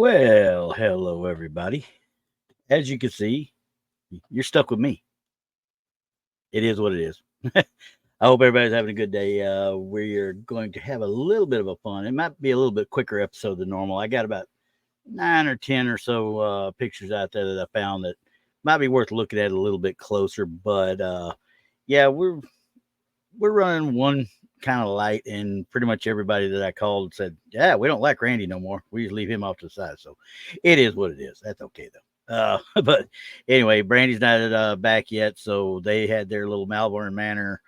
Well, hello everybody. As you can see, you're stuck with me. It is what it is. I hope everybody's having a good day. We're going to have a little bit of a fun. It might be a little bit quicker episode than normal. I got about 9 or 10 or so pictures out there that I found that might be worth looking at a little bit closer. But yeah, we're running one kind of light, and pretty much everybody that I called said, "Yeah, we don't like Randy no more. We just leave him off to the side." So it is what it is. That's okay though. But anyway, Brandy's not back yet, so they had their little Malvern Manor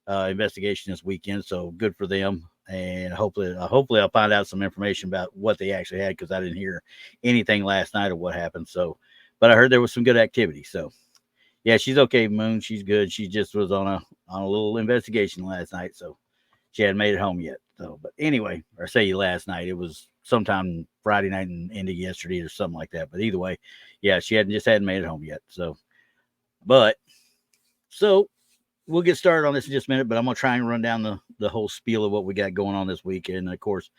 investigation this weekend. So good for them, and hopefully I'll find out some information about what they actually had, because I didn't hear anything last night of what happened. So, but I heard there was some good activity. So yeah, she's okay, Moon. She's good. She just was on a little investigation last night, so she hadn't made it home yet. So, but anyway, or say last night, it was sometime Friday night and into yesterday or something like that. But either way, yeah, she hadn't made it home yet. So, but so we'll get started on this in just a minute. But I'm gonna try and run down the whole spiel of what we got going on this weekend. And of course,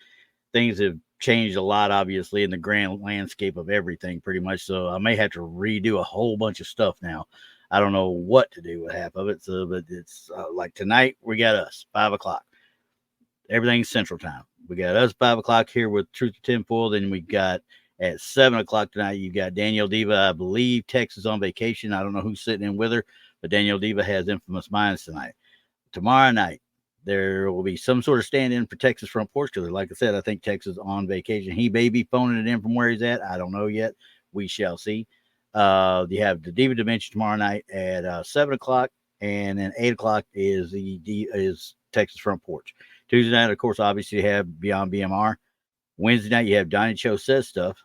things have changed a lot, obviously, in the grand landscape of everything, pretty much. So I may have to redo a whole bunch of stuff now. I don't know what to do with half of it. So, but it's like tonight we got us 5:00. Everything's Central Time. We got us 5:00 here with Truth or Tinfoil. Then we got at 7:00 tonight. You got Danielle Diva. I believe Texas on vacation. I don't know who's sitting in with her, but Danielle Diva has Infamous Minds tonight. Tomorrow night there will be some sort of stand-in for Texas Front Porch, because, like I said, I think Texas on vacation. He may be phoning it in from where he's at. I don't know yet. We shall see. You have the Diva Dimension tomorrow night at 7:00, and then 8:00 is Texas Front Porch. Tuesday night, of course, obviously you have Beyond BMR. Wednesday night, you have Donnie Cho Says Stuff.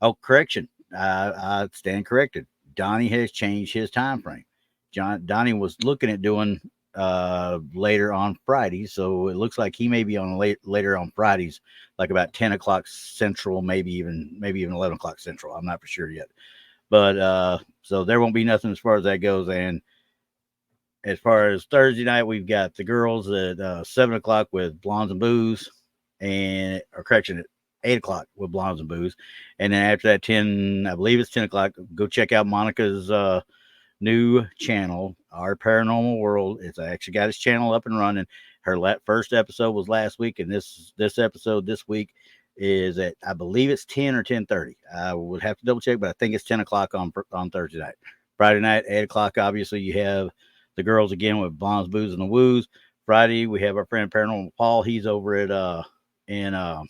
Oh, correction. I stand corrected. Donnie has changed his time frame. Donnie was looking at doing later on Fridays, so it looks like he may be on later on Fridays, like about 10:00 Central, maybe even 11:00 Central. I'm not for sure yet. But so there won't be nothing as far as that goes. And as far as Thursday night, we've got the girls at 7:00 with Blondes and Booze, at 8:00 with Blondes and Booze. And then after that, I believe it's 10:00, go check out Monica's new channel, Our Paranormal World. It's actually got his channel up and running. Her first episode was last week, and this episode this week is at, I believe it's 10 or 10:30. I would have to double check, but I think it's 10:00 on Thursday night. Friday night, 8:00, obviously you have the girls again with Blondes, Booze, and the Woos. Friday, we have our friend Paranormal Paul. He's over at Paranormal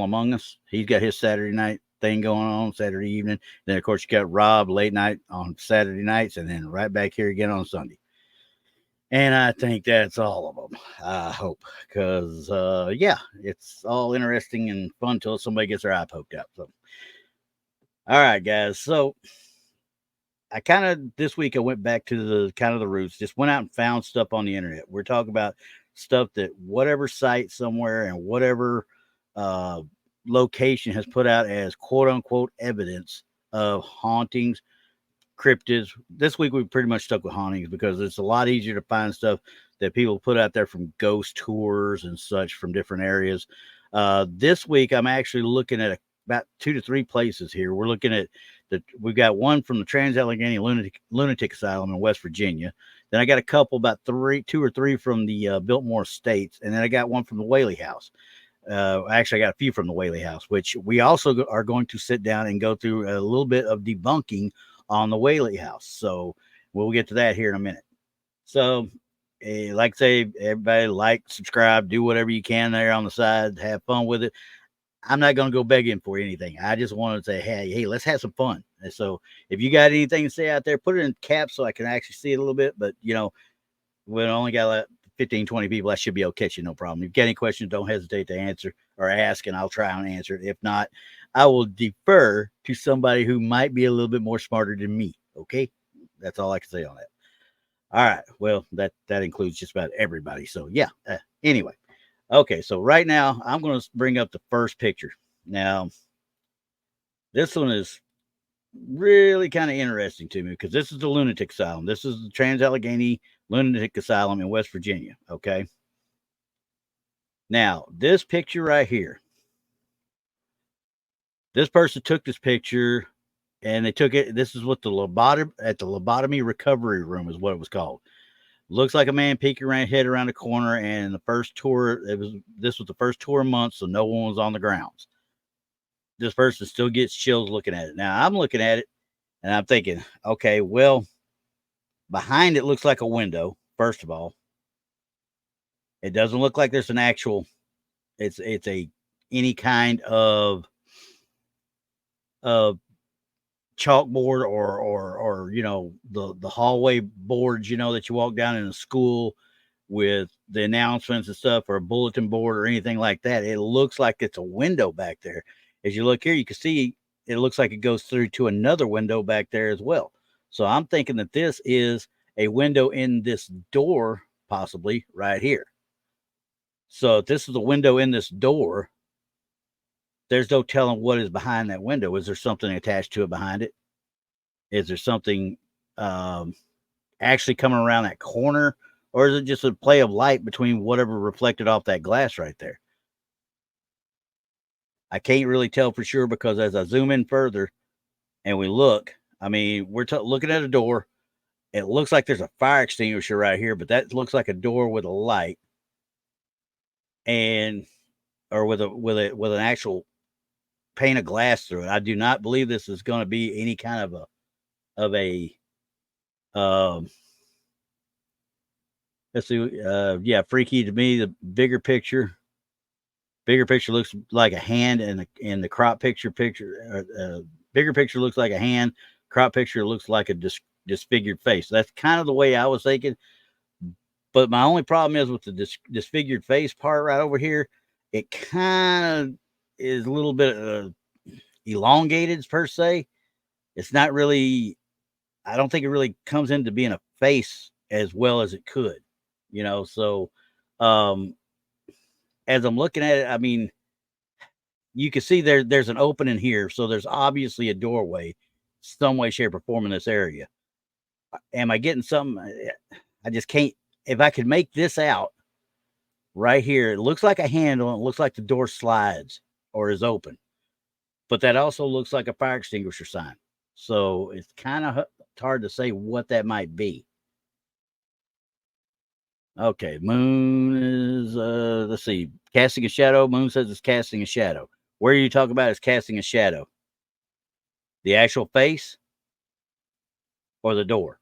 Among Us. He's got his Saturday night thing going on Saturday evening. Then, of course, you got Rob late night on Saturday nights, and then right back here again on Sunday. And I think that's all of them. I hope, because yeah, it's all interesting and fun till somebody gets their eye poked out. So, all right, guys. So this week I went back to the roots, just went out and found stuff on the internet. We're talking about stuff that whatever site somewhere and whatever location has put out as quote unquote evidence of hauntings, cryptids. This week we pretty much stuck with hauntings, because it's a lot easier to find stuff that people put out there from ghost tours and such from different areas. This week I'm actually looking at about 2 to 3 places here. We're looking at we've got one from the Trans-Allegheny Lunatic Asylum in West Virginia. Then I got a couple, about 2 or 3 from the Bitmore Estates, and then I got one from the Whaley House. Actually, I got a few from the Whaley House, which we also are going to sit down and go through a little bit of debunking on the Whaley House. So we'll get to that here in a minute. So like I say, everybody like, subscribe, do whatever you can there on the side, have fun with it. I'm not going to go begging for anything. I just want to say, hey, let's have some fun. And so if you got anything to say out there, put it in caps so I can actually see it a little bit. But, we only got like 15, 20 people. I should be able to catch you, no problem. If you got any questions, don't hesitate to answer or ask, and I'll try and answer it. If not, I will defer to somebody who might be a little bit more smarter than me. Okay? That's all I can say on that. All right. Well, that includes just about everybody. So, yeah. Anyway. Okay, so right now I'm going to bring up the first picture. Now, this one is really kind of interesting to me because this is the lunatic asylum. This is the Trans-Allegheny Lunatic Asylum in West Virginia. Okay. Now, this picture right here, this person took this picture and they took it. This is what the lobotomy recovery room is what it was called. Looks like a man peeking head around the corner, and the first tour, this was the first tour of months, so no one was on the grounds. This person still gets chills looking at it. Now I'm looking at it and I'm thinking, okay, well, behind it looks like a window. First of all, it doesn't look like there's an actual, it's any kind of chalkboard or the hallway boards that you walk down in a school with the announcements and stuff, or a bulletin board or anything like that. It looks like it's a window back there. As you look here, you can see it looks like it goes through to another window back there as well. So I'm thinking that this is a window in this door, possibly right here. So if this is a window in this door, there's no telling what is behind that window. Is there something attached to it behind it? Is there something actually coming around that corner? Or is it just a play of light between whatever reflected off that glass right there? I can't really tell for sure because as I zoom in further and we look, I mean, we're looking at a door. It looks like there's a fire extinguisher right here, but that looks like a door with a light or with an actual pane of glass through it. I do not believe this is going to be any kind of a let's see, freaky to me. The bigger picture looks like a hand, and the crop picture bigger picture looks like a hand. Crop picture looks like a disfigured face. That's kind of the way I was thinking. But my only problem is with the disfigured face part right over here. It kind of is a little bit elongated per se. It's not really. I don't think it really comes into being a face as well as it could. So as I'm looking at it, I mean, you can see there's an opening here, so there's obviously a doorway, some way, shape, or form in this area. Am I getting something? I just can't. If I could make this out right here, it looks like a handle. It looks like the door slides or is open, but that also looks like a fire extinguisher sign. So it's kind of hard to say what that might be. Okay, moon is let's see, casting a shadow. Moon says it's casting a shadow. Where are you talking about is casting a shadow? The actual face or the door?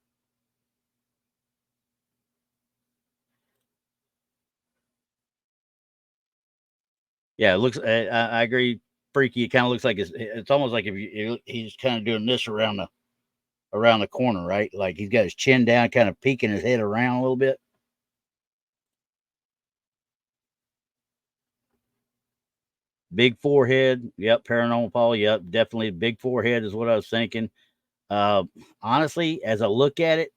Yeah, it looks. I agree. Freaky. It kind of looks like it's almost like he's kind of doing this around the corner, right? Like he's got his chin down, kind of peeking his head around a little bit. Big forehead. Yep. Paranormal Paul. Yep. Definitely big forehead is what I was thinking. Honestly, as I look at it,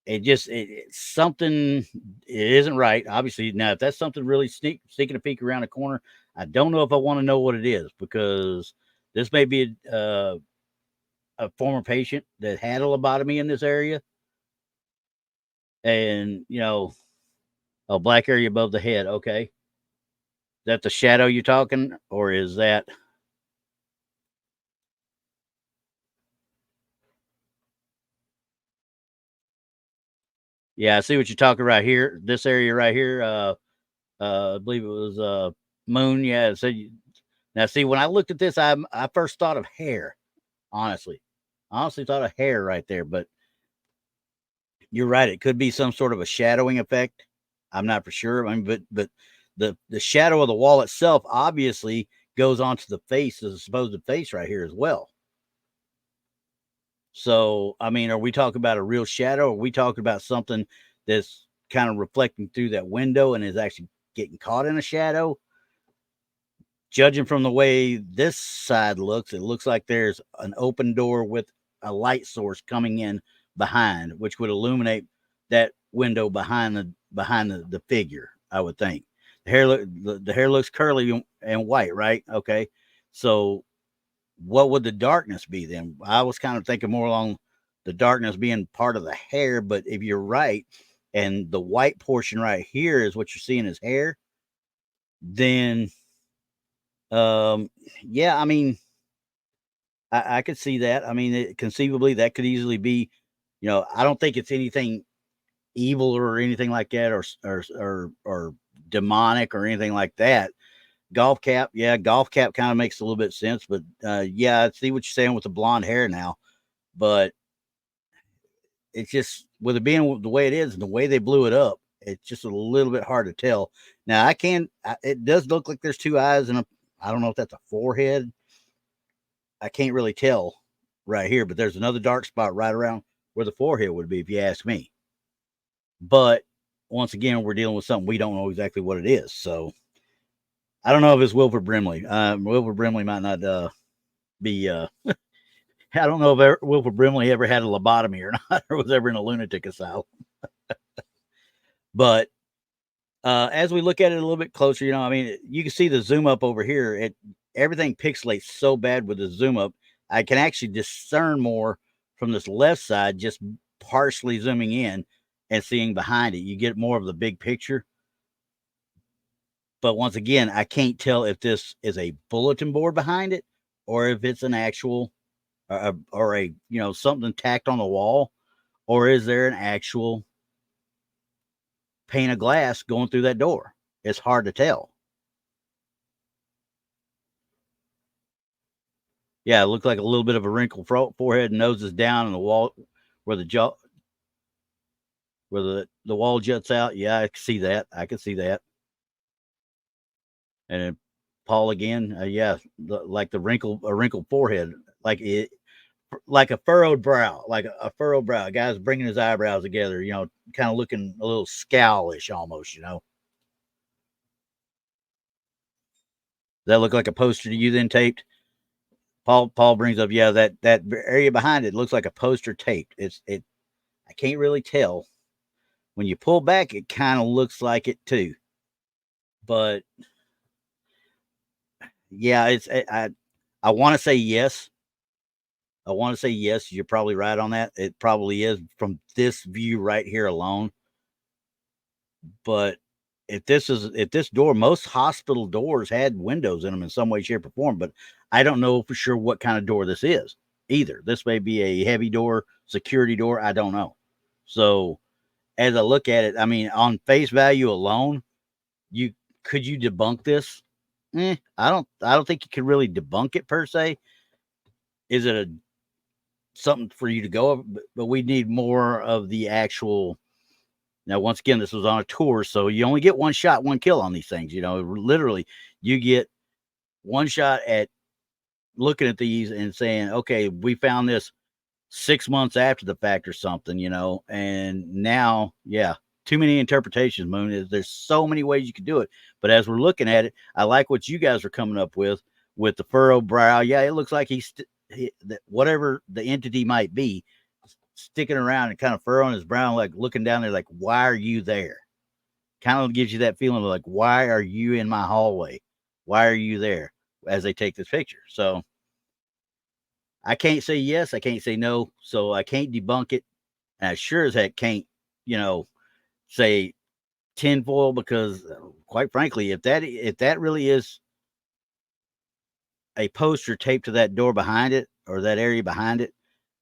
it's something. It isn't right. Obviously, now if that's something really sneaking a peek around the corner, I don't know if I want to know what it is, because this may be a former patient that had a lobotomy in this area, and a black area above the head. Okay, is that the shadow you're talking, or is that? Yeah, I see what you're talking right here. This area right here. I believe it was moon. Yeah. So now, see, when I looked at this, I first thought of hair. Honestly thought of hair right there, but You're right. It could be some sort of a shadowing effect. I'm not for sure. I mean, but the shadow of the wall itself obviously goes onto the face, the supposed face right here as well. So, I mean, are we talking about a real shadow? Or are we talking about something that's kind of reflecting through that window and is actually getting caught in a shadow? Judging from the way this side looks, it looks like there's an open door with a light source coming in behind, which would illuminate that window behind the figure. I would think the hair looks curly and white, right? Okay, so what would the darkness be then? I was kind of thinking more along the darkness being part of the hair, but if you're right, and the white portion right here is what you're seeing as hair, then um, yeah, I mean, I could see that. I mean, conceivably, that could easily be, I don't think it's anything evil or anything like that, or demonic or anything like that. Golf cap, yeah, golf cap kind of makes a little bit of sense, but yeah, I see what you're saying with the blonde hair now, but it's just with it being the way it is and the way they blew it up, it's just a little bit hard to tell. Now, it does look like there's two eyes and I don't know if that's a forehead. I can't really tell right here, but there's another dark spot right around where the forehead would be, if you ask me. But once again, we're dealing with something we don't know exactly what it is. So I don't know if it's Wilford Brimley. Wilford Brimley might not be. I don't know if Wilford Brimley ever had a lobotomy or not, or was ever in a lunatic asylum. But as we look at it a little bit closer, I mean, you can see the zoom up over here. Everything pixelates so bad with the zoom up. I can actually discern more from this left side, just partially zooming in and seeing behind it. You get more of the big picture. But once again, I can't tell if this is a bulletin board behind it or if it's an actual or a something tacked on the wall, or is there an actual pane of glass going through that door? It's hard to tell. Yeah, it looked like a little bit of a wrinkled forehead, nose is down, and the wall where the jaw where the wall juts out. Yeah, I can see that. I can see that. And then Paul again, yeah, like a wrinkled forehead, like a furrowed brow, like a furrowed brow. A guy's bringing his eyebrows together, kind of looking a little scowlish almost. Does that look like a poster to you then taped? Paul brings up, yeah, that area behind it looks like a poster taped. I can't really tell. When you pull back, it kind of looks like it too. But yeah, I want to say yes. I want to say yes. You're probably right on that. It probably is from this view right here alone. But if this door, most hospital doors had windows in them in some way, shape, or form. But I don't know for sure what kind of door this is either. This may be a heavy door, security door. I don't know. So as I look at it, I mean, on face value alone, could you debunk this? I don't think you could really debunk it per se. Is it something for you to go over? But we need more of the actual. Now, once again, this was on a tour, so you only get one shot, one kill on these things. Literally, you get one shot at looking at these and saying, okay, we found this 6 months after the fact or something, and now, yeah, too many interpretations, Moon. There's so many ways you could do it. But as we're looking at it, I like what you guys are coming up with the furrowed brow. Yeah, it looks like whatever the entity might be, sticking around and kind of furrowing his brow, like looking down there, like, why are you there? Kind of gives you that feeling of like, why are you in my hallway? Why are you there? As they take this picture. So I can't say yes, I can't say no, so I can't debunk it. And I sure as heck can't, say tinfoil, because quite frankly, if that really is a poster taped to that door behind it or that area behind it,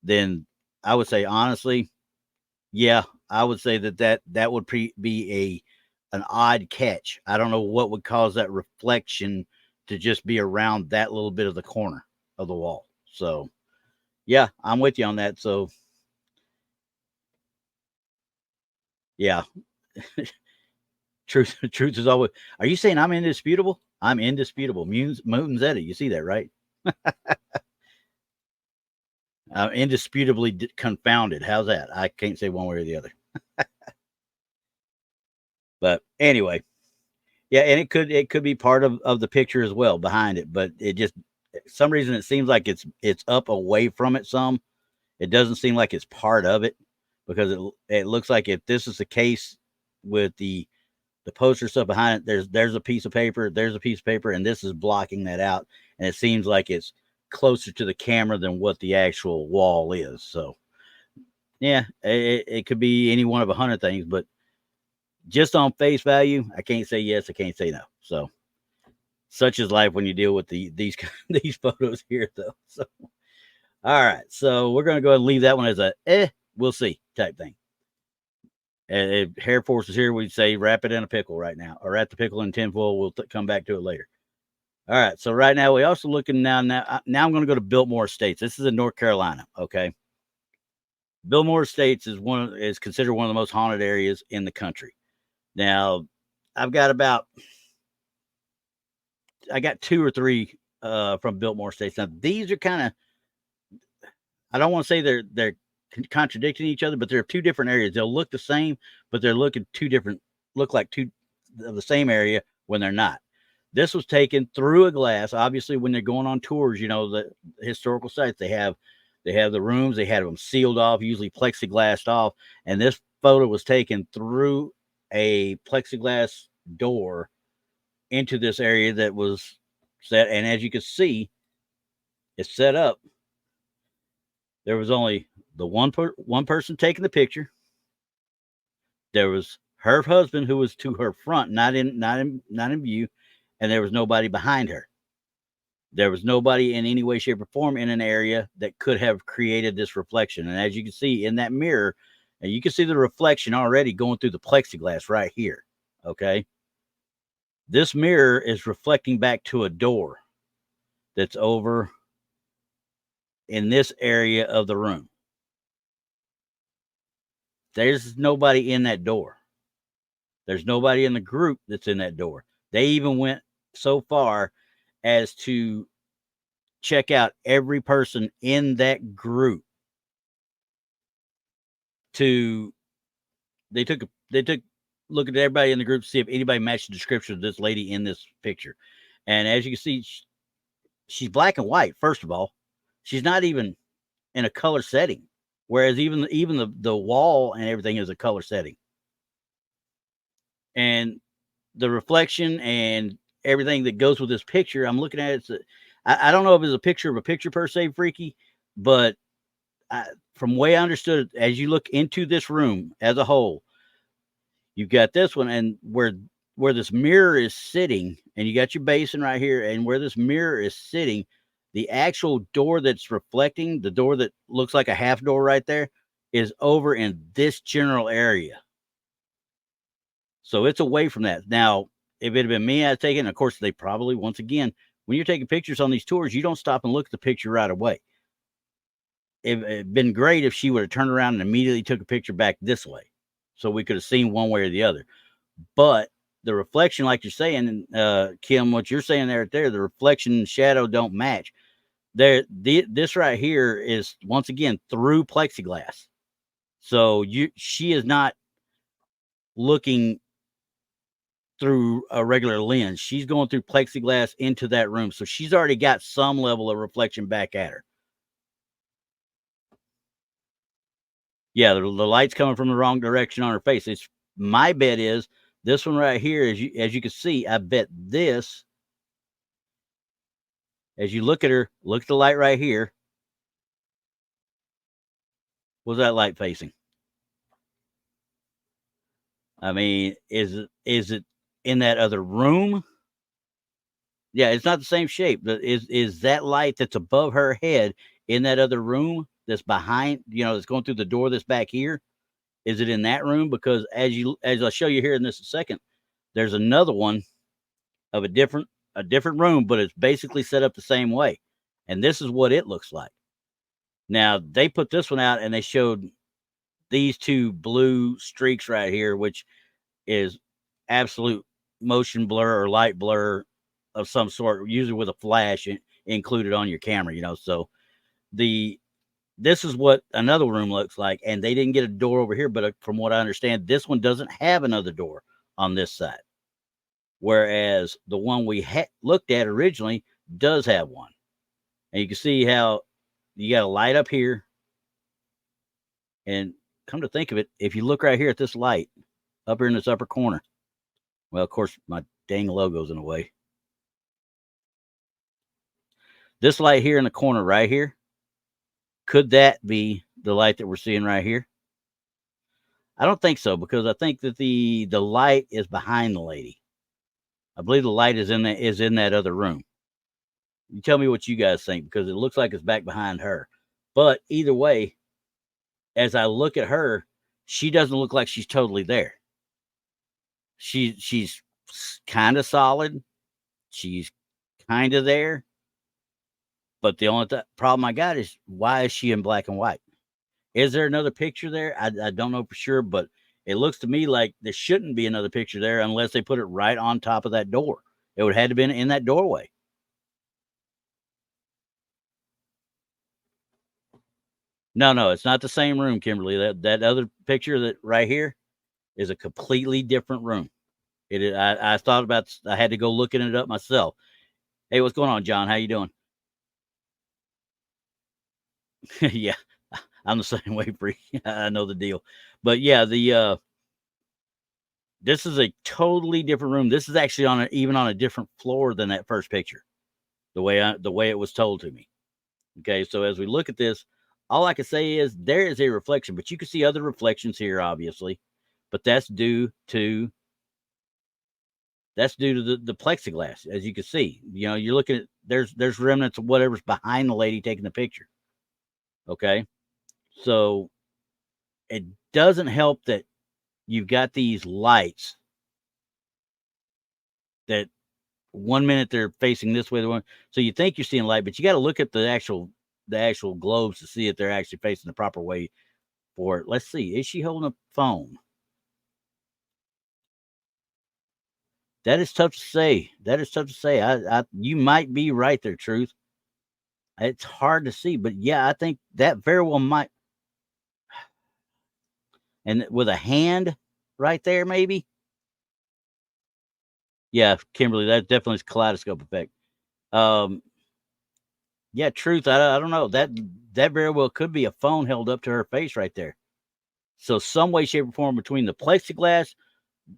then I would say honestly, yeah, I would say that would be an odd catch. I don't know what would cause that reflection to just be around that little bit of the corner of the wall. So yeah, I'm with you on that. So Yeah. Truth is always. Are you saying I'm indisputable? I'm indisputable. Moon's Eddy. You see that, right? Indisputably confounded. How's that? I can't say one way or the other. But anyway, yeah, and it could be part of the picture as well behind it, but it just some reason it seems like it's up away from it some. It doesn't seem like it's part of it because it looks like if this is the case with the poster stuff behind it, there's a piece of paper, and this is blocking that out, and it seems like it's closer to the camera than what the actual wall is. So yeah, it could be any one of 100 things, but just on face value, I can't say yes, I can't say no. So such is life when you deal with these these photos here, though. So all right, so we're gonna go ahead and leave that one as a we'll see type thing. If Hair Force is here, we'd say wrap it in a pickle right now, or wrap the pickle in tinfoil. We'll come back to it later. All right, so right now we also looking now I'm going to go to Biltmore Estates. This is in North Carolina. Okay, Biltmore Estates is considered one of the most haunted areas in the country. Now, I got 2 or 3 from Biltmore Estates. Now these are kind of, I don't want to say they're contradicting each other, but they're 2 different areas. They'll look the same, but they're look like 2 of the same area when they're not. This was taken through a glass. Obviously, when they're going on tours, the historical sites, they have the rooms, they had them sealed off, usually plexiglassed off. And this photo was taken through a plexiglass door into this area that was set. And as you can see, it's set up. There was only the one person taking the picture. There was her husband, who was to her front, not in view, and there was nobody behind her. There was nobody in any way, shape, or form in an area that could have created this reflection. And as you can see in that mirror, and you can see the reflection already going through the plexiglass right here. Okay. This mirror is reflecting back to a door that's over in this area of the room. There's nobody in that door. There's nobody in the group that's in that door. They even went so far as to check out every person in that group. They took a look at everybody in the group to see if anybody matched the description of this lady in this picture. And as you can see, she's black and white. First of all, she's not even in a color setting, whereas even the wall and everything is a color setting. And the reflection and everything that goes with this picture, I'm looking at it. I don't know if it's a picture of a picture per se, freaky, but from the way I understood it, as you look into this room as a whole, you've got this one, and where this mirror is sitting, and you got your basin right here, and where this mirror is sitting, the actual door that's reflecting, the door that looks like a half door right there, is over in this general area. So it's away from that. Now, if it had been me, I'd take it. And of course, they probably, once again, when you're taking pictures on these tours, you don't stop and look at the picture right away. It'd been great if she would have turned around and immediately took a picture back this way, so we could have seen one way or the other. But the reflection, like you're saying, Kim, what you're saying there, the reflection and shadow don't match. This right here is once again through plexiglass, so she is not looking through a regular lens. She's going through plexiglass into that room, so she's already got some level of reflection back at her. Yeah, the light's coming from the wrong direction on her face. It's my bet is this one right here, as you can see, I bet this, as you look at her, look at the light right here. What's that light facing? I mean, is it in that other room? Yeah, it's not the same shape. But is that light that's above her head in that other room that's behind, that's going through the door that's back here? Is it in that room? Because as I'll show you here in this a second, there's another one of a different room, but it's basically set up the same way. And this is what it looks like. Now, they put this one out and they showed these two blue streaks right here, which is absolute motion blur or light blur of some sort, usually with a flash included on your camera, you know. So this is what another room looks like, and they didn't get a door over here, but from what I understand, this one doesn't have another door on this side, whereas the one we looked at originally does have one. And you can see how you got a light up here, and come to think of it, if you look right here at this light up here in this upper corner, well, of course, my dang logo's in the way. This light here in the corner right here, could that be the light that we're seeing right here? I don't think so, because I think that the light is behind the lady. I believe the light is in that other room. You tell me what you guys think, because it looks like it's back behind her. But either way, as I look at her, she doesn't look like she's totally there. She's kind of solid. She's kind of there. But the only problem I got is, why is she in black and white? Is there another picture there? I don't know for sure, but it looks to me like there shouldn't be another picture there unless they put it right on top of that door. It would have had to been in that doorway. No, it's not the same room, Kimberly. That other picture that right here is a completely different room. It is, I thought about, I had to go looking it up myself. Hey, what's going on, John? How you doing? Yeah, I'm the same way, Bree. I know the deal. But yeah, this is a totally different room. This is actually even on a different floor than that first picture. The way it was told to me. Okay, so as we look at this, all I can say is there is a reflection, but you can see other reflections here, obviously. But that's due to the plexiglass, as you can see. You know, you're looking at, there's remnants of whatever's behind the lady taking the picture. Okay, so it doesn't help that you've got these lights that 1 minute they're facing this way, so you think you're seeing light, but you got to look at the actual globes to see if they're actually facing the proper way for it. Let's see. Is she holding a phone? That is tough to say. You might be right there, Truth. It's hard to see, but yeah, I think that very well might. And with a hand right there, maybe. Yeah, Kimberly, that definitely is kaleidoscope effect. Yeah, Truth. I don't know, that very well could be a phone held up to her face right there. So some way, shape, or form between the plexiglass,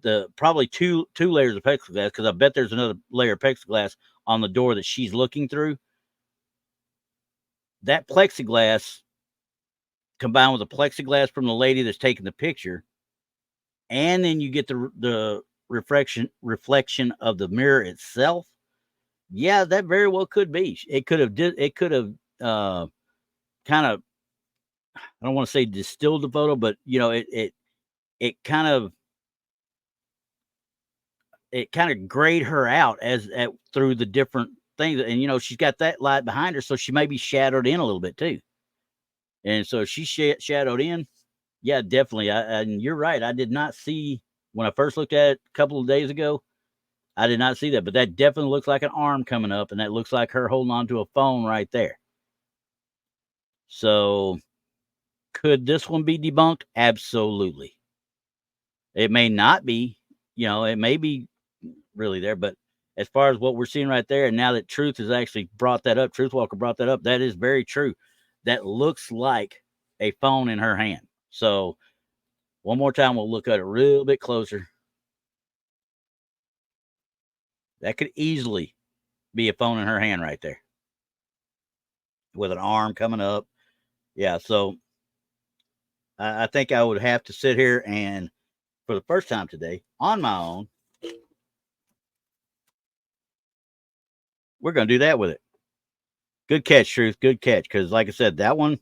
the probably two layers of plexiglass, because I bet there's another layer of plexiglass on the door that she's looking through. That plexiglass combined with the plexiglass from the lady that's taking the picture, and then you get the reflection of the mirror itself. Yeah, that very well could be. It could have kind of, I don't want to say distilled the photo, but you know, it kind of grayed her out through the different things. And you know, she's got that light behind her, so she may be shadowed in a little bit too. And so she's shadowed in. Yeah, definitely. And you're right. I did not see, when I first looked at it a couple of days ago, I did not see that, but that definitely looks like an arm coming up, and that looks like her holding on to a phone right there. So could this one be debunked? Absolutely. It may not be, you know, it may be really there, but as far as what we're seeing right there, and now that Truth has actually brought that up, Truth Walker brought that up, that is very true. That looks like a phone in her hand. So one more time, we'll look at it a real bit closer. That could easily be a phone in her hand right there with an arm coming up. Yeah, so I think I would have to sit here and, for the first time today, on my own, we're going to do that with it. Good catch, Truth. Good catch. Because like I said, that one,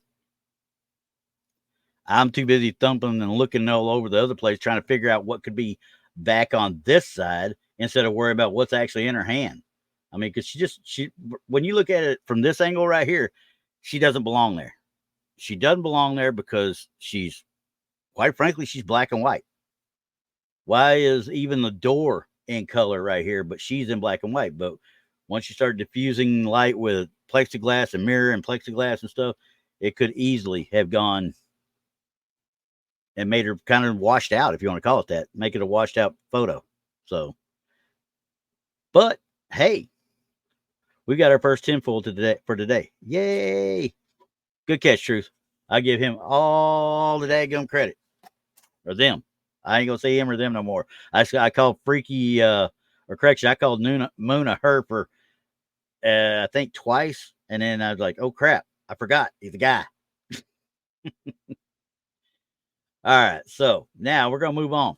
I'm too busy thumping and looking all over the other place trying to figure out what could be back on this side instead of worrying about what's actually in her hand. I mean, because she, when you look at it from this angle right here, she doesn't belong there. She doesn't belong there because she's quite frankly, she's black and white. Why is even the door in color right here, but she's in black and white? But once you start diffusing light with plexiglass and mirror and plexiglass and stuff, it could easily have gone and made her kind of washed out, if you want to call it that. Make it a washed out photo. So, but hey, we got our first tinfoil for today. Yay! Good catch, Truth. I give him all the daggum credit. Or them. I ain't gonna say him or them no more. I called Freaky or correction, I called Moon a her for I think twice, and then I was like, oh crap, I forgot. He's a guy. All right, so now we're gonna move on.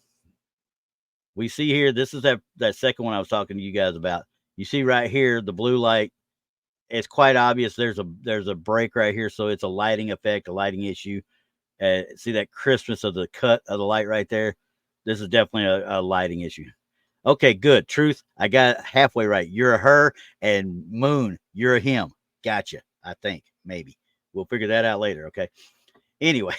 We see here, this is that second one I was talking to you guys about. You see right here, the blue light. It's quite obvious there's a break right here, so it's a lighting effect, a lighting issue. See that crispness of the cut of the light right there? This is definitely a lighting issue. Okay, good. Truth, I got halfway right. You're a her, and Moon, you're a him. Gotcha. I think maybe we'll figure that out later. Okay. Anyway,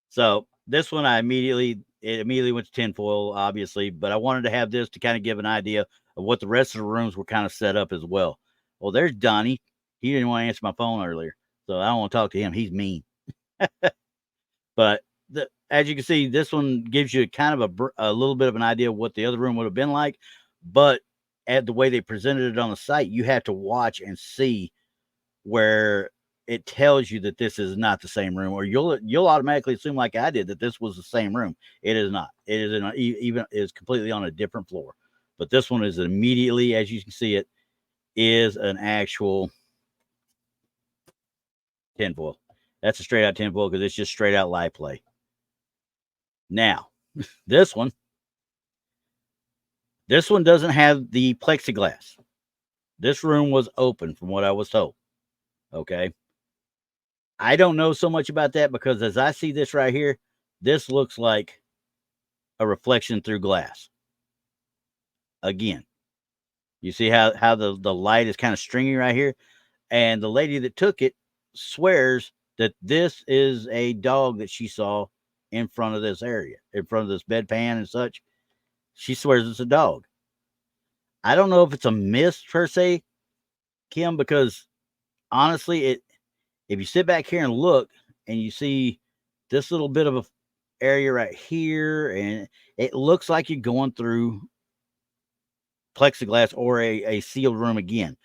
so this one immediately went to tinfoil, obviously, but I wanted to have this to kind of give an idea of what the rest of the rooms were kind of set up as well. Well, there's Donnie. He didn't want to answer my phone earlier, so I don't want to talk to him. He's mean. But as you can see, this one gives you kind of a little bit of an idea of what the other room would have been like. But at the way they presented it on the site, you have to watch and see where it tells you that this is not the same room, or you'll automatically assume, like I did, that this was the same room. It is not. It is completely on a different floor. But this one is immediately, as you can see, it is an actual tinfoil. That's a straight out tinfoil because it's just straight out light play. Now, this one doesn't have the plexiglass. This room was open from what I was told. Okay. I don't know so much about that because as I see this right here, this looks like a reflection through glass. Again, you see how the light is kind of stringy right here? And the lady that took it swears that this is a dog that she saw in front of this area, in front of this bedpan and such. She swears it's a dog. I don't know if it's a mist per se, Kim, because honestly, if you sit back here and look and you see this little bit of a area right here, and it looks like you're going through plexiglass or a sealed room again,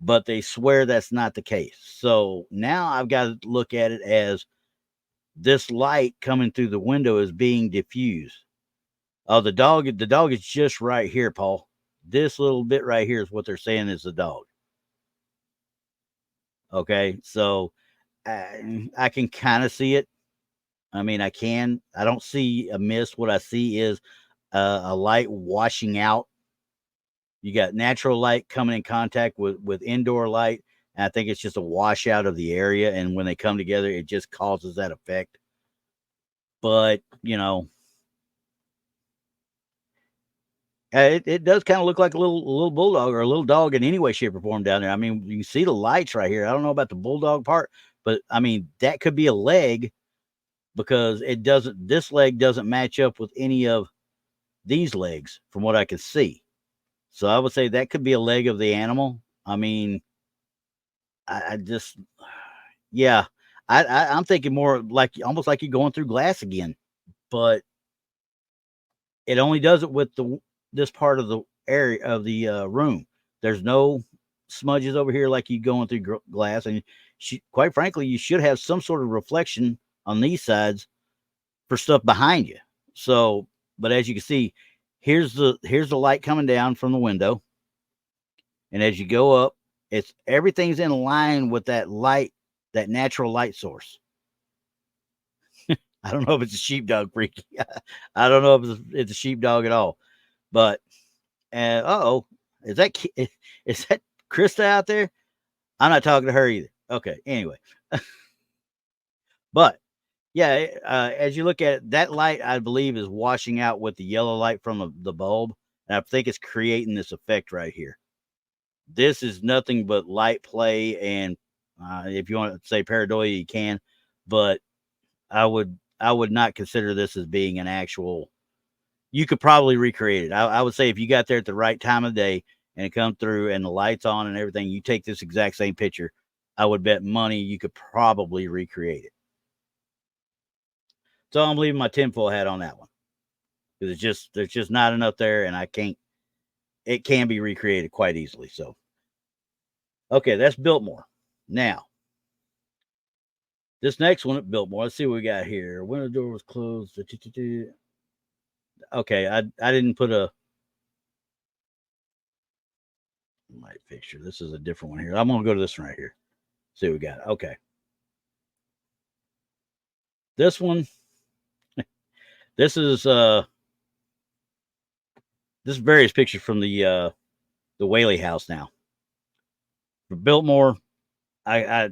but they swear that's not the case. So now I've got to look at it as this light coming through the window is being diffused. Oh, the dog is just right here, Paul. This little bit right here is what they're saying is the dog. Okay, so I can kind of see it. I mean, I don't see a mist. What I see is a light washing out. You got natural light coming in contact with indoor light. And I think it's just a washout of the area. And when they come together, it just causes that effect. But, it does kind of look like a little bulldog or a little dog in any way, shape, or form down there. I mean, you can see the lights right here. I don't know about the bulldog part, but I mean, that could be a leg because this leg doesn't match up with any of these legs from what I can see. So I would say that could be a leg of the animal. I mean, I just, yeah, I'm thinking more like almost like you're going through glass again, but it only does it with this part of the area of the room. There's no smudges over here like you going through glass, and quite frankly, you should have some sort of reflection on these sides for stuff behind you. So, but as you can see, here's the light coming down from the window, and as you go up, everything's in line with that light, that natural light source. I don't know if it's a sheepdog, Freaky. I don't know if it's a sheepdog at all. But is that Krista out there? I'm not talking to her either. Okay, anyway. But yeah, as you look at it, that light, I believe, is washing out with the yellow light from the bulb, and I think it's creating this effect right here. This is nothing but light play, and if you want to say pareidolia, you can, but I would would not consider this as being an actual. You could probably recreate it. I would say if you got there at the right time of day and it come through and the lights on and everything, you take this exact same picture. I would bet money you could probably recreate it. So I'm leaving my tinfoil hat on that one because there's just not enough there, and I can't. It can be recreated quite easily. So, okay, that's Biltmore. Now, this next one at Biltmore. Let's see what we got here. When the door was closed. Okay, I didn't put a light fixture. This is a different one here. I'm gonna go to this one right here. See what we got. Okay, this one. This is various pictures from the Whaley House. Now, for Biltmore, I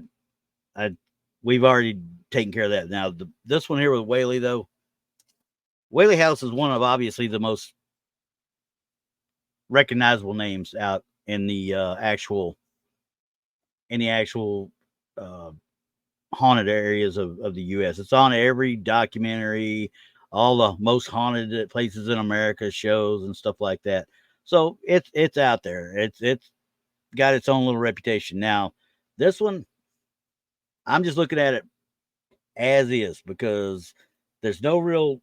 we've already taken care of that. Now, this one here with Whaley, though, Whaley House is one of obviously the most recognizable names out in the actual haunted areas of the U.S. It's on every documentary, all the most haunted places in America shows and stuff like that. So it's out there. It's got its own little reputation. Now, this one, I'm just looking at it as is because there's no real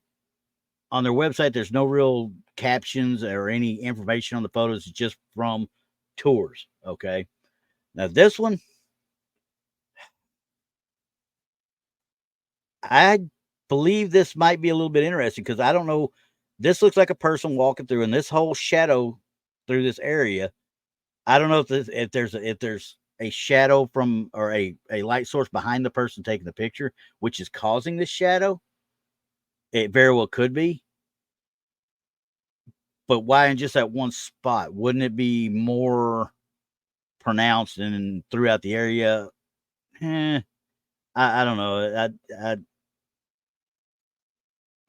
on their website. There's no real captions or any information on the photos. It's just from tours. Okay. Now this one, I believe this might be a little bit interesting because I don't know. This looks like a person walking through, and this whole shadow through this area. I don't know if there's a shadow from or a light source behind the person taking the picture, which is causing this shadow. It very well could be. But why in just that one spot? Wouldn't it be more pronounced and throughout the area? I don't know.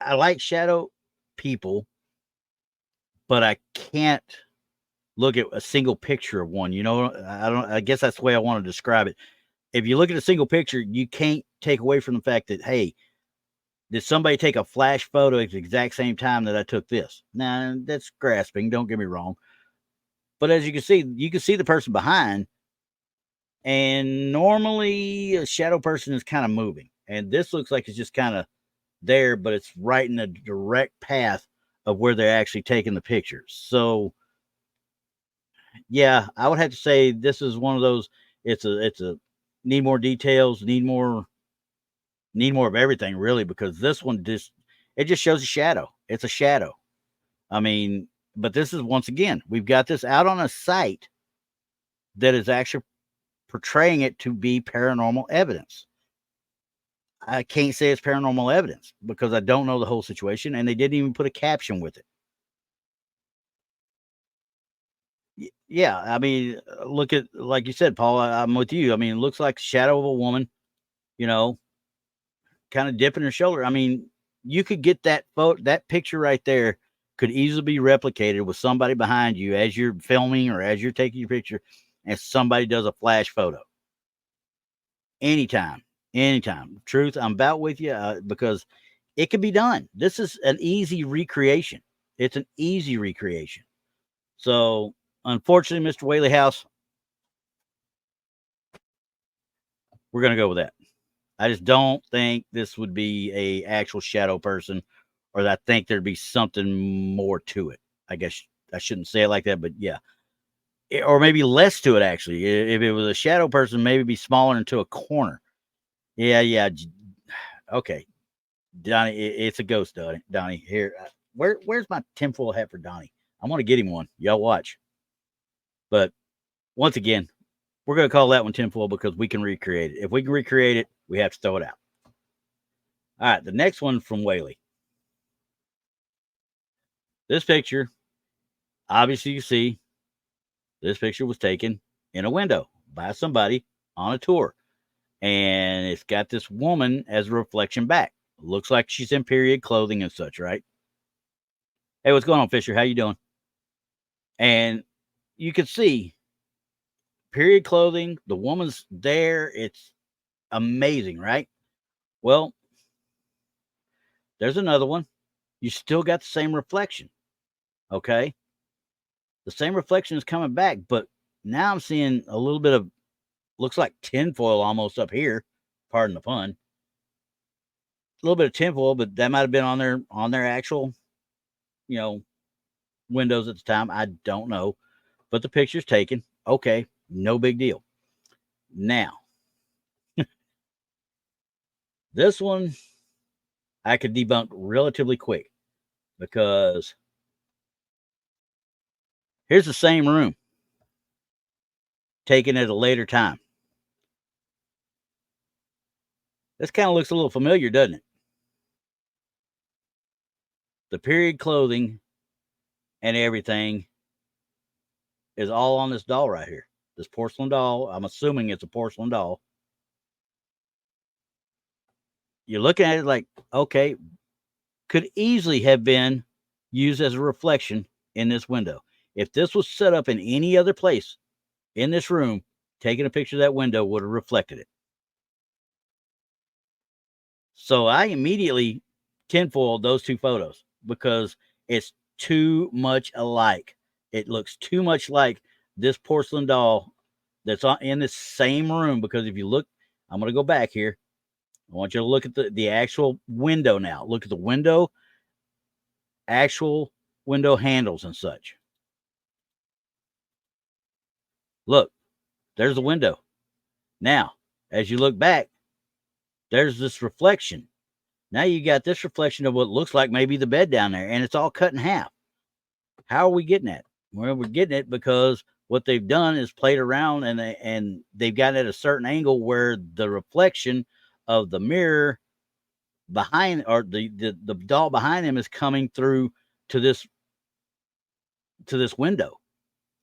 I like shadow people, but I can't look at a single picture of one. I guess that's the way I want to describe it. If you look at a single picture, you can't take away from the fact that, hey, did somebody take a flash photo at the exact same time that I took this? Now, that's grasping. Don't get me wrong. But as you can see the person behind, and normally a shadow person is kind of moving. And this looks like it's just kind of there, but it's right in the direct path of where they're actually taking the pictures. So, yeah, I would have to say this is one of those. It's a need more details, need more of everything, really, because this one just shows a shadow. It's a shadow. I mean, but this is once again, we've got this out on a site that is actually portraying it to be paranormal evidence. I can't say it's paranormal evidence because I don't know the whole situation, and they didn't even put a caption with it. Yeah, I mean, look at like you said, Paul. I'm with you. I mean, it looks like a shadow of a woman, you know, kind of dipping her shoulder. I mean, you could get that picture right there could easily be replicated with somebody behind you as you're filming or as you're taking your picture, and somebody does a flash photo. Anytime. Truth, I'm about with you because it can be done. This is an easy recreation. It's an easy recreation. So, unfortunately, Mr. Whaley House, we're going to go with that. I just don't think this would be a actual shadow person, or I think there'd be something more to it. I guess I shouldn't say it like that, but yeah. Or maybe less to it, actually. If it was a shadow person, maybe be smaller into a corner. Yeah. Okay. Donnie, it's a ghost, Donnie. Here, where's my tinfoil hat for Donnie? I'm gonna get him one. Y'all watch. But once again, we're gonna call that one tinfoil because we can recreate it. If we can recreate it, we have to throw it out. All right, the next one from Whaley. This picture, obviously, you see, this picture was taken in a window by somebody on a tour, and it's got this woman as a reflection back. Looks like she's in period clothing and such, right? Hey, what's going on, Fisher? How you doing? And you can see period clothing. The woman's there. It's amazing, right? Well, There's another one. You still got the same reflection. Okay. The same reflection is coming back, but now I'm seeing a little bit of, looks like tinfoil almost up here. Pardon the pun. A little bit of tinfoil, but that might have been on their actual, windows at the time. I don't know. But the picture's taken. Okay, no big deal. Now, this one I could debunk relatively quick because here's the same room taken at a later time. This kind of looks a little familiar, doesn't it? The period clothing and everything is all on this doll right here. This porcelain doll. I'm assuming it's a porcelain doll. You're looking at it like, okay, could easily have been used as a reflection in this window. If this was set up in any other place in this room, taking a picture of that window would have reflected it. So I immediately tinfoiled those two photos because it's too much alike. It looks too much like this porcelain doll that's in this same room. Because if you look, I'm going to go back here. I want you to look at the actual window now. Look at the window, actual window handles and such. Look, there's the window. Now, as you look back, there's this reflection. Now you got this reflection of what looks like maybe the bed down there, and it's all cut in half. How are we getting that? Well, we're getting it because what they've done is played around and they've got it at a certain angle where the reflection of the mirror behind, or the doll behind them, is coming through to this window.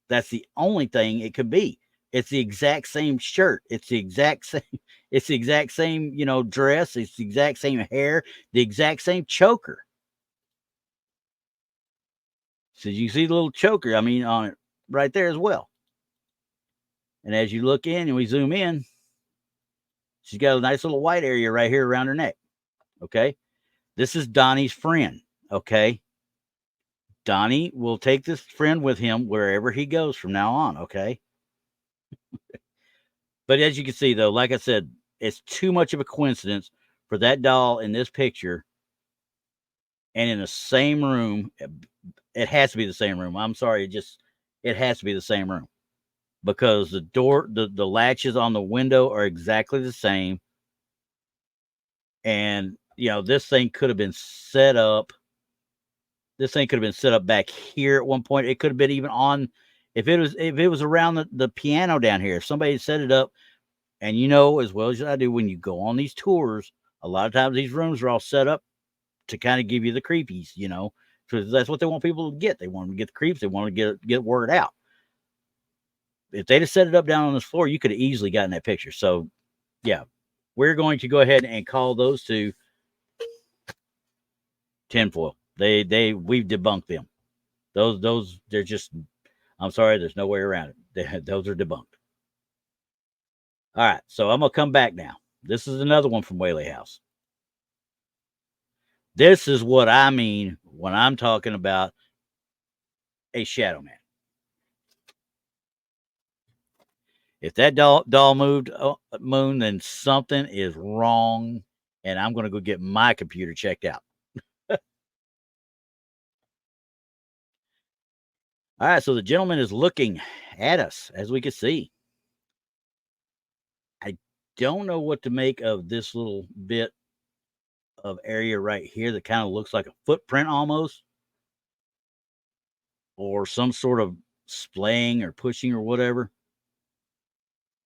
That's the only thing it could be. It's the exact same shirt. It's the exact same. It's the exact same, dress. It's the exact same hair. The exact same choker. So you see the little choker, on it right there as well. And as you look in and we zoom in, she's got a nice little white area right here around her neck. Okay. This is Donnie's friend. Okay. Donnie will take this friend with him wherever he goes from now on. Okay. But as you can see, though, like I said, it's too much of a coincidence for that doll in this picture and in the same room. It has to be the same room. I'm sorry. It has to be the same room because the door, the latches on the window are exactly the same. And, this thing could have been set up. This thing could have been set up back here at one point. It could have been even on, if it was around the piano down here. If somebody set it up, and as well as I do, when you go on these tours, a lot of times these rooms are all set up to kind of give you the creepies, because that's what they want people to get. They want them to get the creeps. They want to get word out. If they'd have set it up down on this floor, you could have easily gotten that picture. So, yeah, we're going to go ahead and call those two tinfoil. We've debunked them. Those they're just. I'm sorry, there's no way around it. Those are debunked. All right, so I'm gonna come back now. This is another one from Whaley House. This is what I mean when I'm talking about a shadow man. If that doll moved moon, then something is wrong, and I'm going to go get my computer checked out. All right, so the gentleman is looking at us, as we can see. I don't know what to make of this little bit of area right here that kind of looks like a footprint almost, or some sort of splaying or pushing or whatever.